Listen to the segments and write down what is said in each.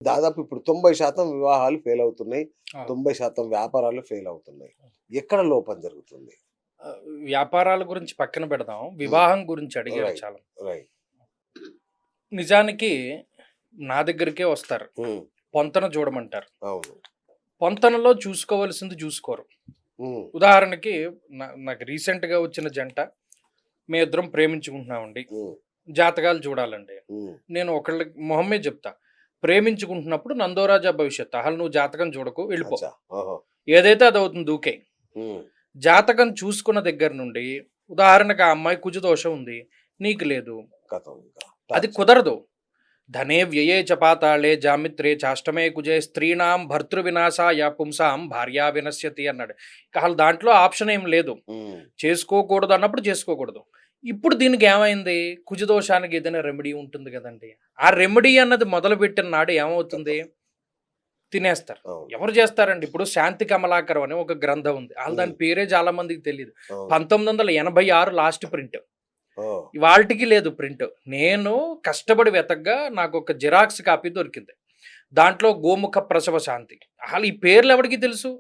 దాదాపు ఇప్పుడు 90% వివాహాలు ఫెయిల్ అవుతున్నాయి. అవును. 90% వ్యాపారాలు ఫెయిల్ అవుతున్నాయి. ఎక్కడ లోపం జరుగుతుంది? ఆహ్, వ్యాపారాల గురించి పక్కన పెడదాం. హ్మ్. వివాహం గురించి అడిగారు రైట్. చాలా. రైట్. నిజానికి నా దగ్గరికే వస్తారు. హ్మ్. పొంతన చూడమంటారు. అవును. పొంతనలో చూసుకోవాల్సింది చూసుకోరు. హ్మ్. ఉదాహరణకి నాకు రీసెంట్‌గా వచ్చిన జంట మేమిద్దరం ప్రేమించుకుంటున్నామండి. హ్మ్. జాతకాలు చూడాలండి. హ్మ్. నేను ఒకళ్ళకి మొహం మీద చెప్తా. ప్రేమించుకుంటున్నప్పుడు నందోరాజా భవిష్యత్తు. అసలు నువ్వు జాతకం చూడకు వెళ్ళిపో. అచ్చా! ఓహో! ఏదైతే అదవుతుంది దూకేయి. హ్మ్. జాతకం చూసుకున్న దగ్గర నుండి ఉదాహరణకు ఆ అమ్మాయి కుజదోషం ఉంది. నీకు లేదు. కథం ఇంకా. అది టార్చర్. కుదరదు. ధనే వ్యయే చ పాతాళే జామిత్రే చాష్టమే కుజే స్త్రీణాం భర్తృవినాశాయ పుంసాం భార్యా వినశ్యతి అన్నాడు. ఇక అసలు దాంట్లో ఆప్షన్ ఏం లేదు. హ్మ్. చేసుకోకూడదు అన్నప్పుడు చేసుకోకూడదు. ఇప్పుడు దీనికి ఏమైంది? కుజదోషానికి ఏదైనా రెమెడీ ఉంటుంది గదండీ! ఆ రెమెడీ అన్నది మొదలుపెట్టిన నాడు ఏమవుతుంది? కథం. తినేస్తారు. అవును. ఎవరు చేస్తారండి? ఇప్పుడు 'శాంతి కమలాకరం' అని ఒక గ్రంథం ఉంది. అసలు హ్మ్. దాని పేరే చాలా మందికి తెలీదు. అవును. 1986 లాస్ట్ ప్రింట్. ఓహ్! ఇవాల్టికి లేదు ప్రింట్. నేను కష్టపడి వెతకగా నాకొక జిరాక్స్ కాపీ దొరికింది. దాంట్లో 'గోముఖ ప్రసవ శాంతి.' అసలు ఈ పేర్లు ఎవడికి తెలుసు?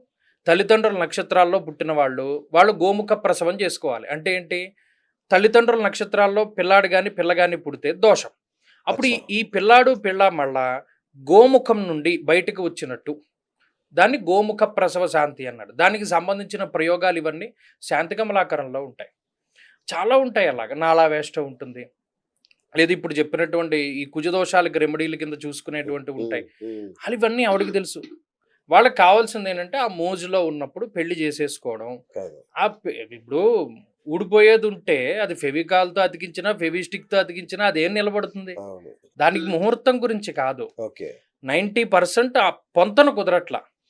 తల్లిదండ్రుల నక్షత్రాల్లో పుట్టిన వాళ్ళు, వాళ్ళు గోముఖ ప్రసవం చేసుకోవాలి. అంటే ఏంటి? తల్లిదండ్రుల నక్షత్రాల్లో పిల్లాడు గాని, పిల్ల గాని పుడితే దోషం. అప్పుడు ఈ అచ్చా! ఈ పిల్లాడు, పిల్ల మళ్ళా గోముఖం నుండి బయటికి వచ్చినట్టు. దాన్ని గోముఖ ప్రసవ శాంతి అన్నాడు. దానికి సంబంధించిన ప్రయోగాలు ఇవన్నీ శాంతికమలాకరంలో ఉంటాయి. చాలా ఉంటాయి అలాగా. నాళావేష్ట ఉంటుంది. లేదా ఇప్పుడు చెప్పినటువంటి ఈ కుజదోషాలకి రెమెడీల కింద హ్మ్. చూసుకునేటువంటివి హ్మ్. ఉంటాయి. హ్మ్. ఆళ్ళు ఇవన్నీ ఎవడికి తెలుసు? వాళ్ళకి కావాల్సిందేంటంటే ఆ మోజులో ఉన్నప్పుడు పెళ్లి చేసేసుకోవడం. కాదు. ఇప్పుడు ఊడిపోయేదుంటే అది ఫెవికాల్‌తో అతికించినా, ఫెవిస్టిక్‌తో అతికించినా అదేం నిలబడుతుంది? అవును. దానికి ముహూర్తం గురించి కాదు. ఓకే. 90% ఆ పొంతన కుదరట్ల.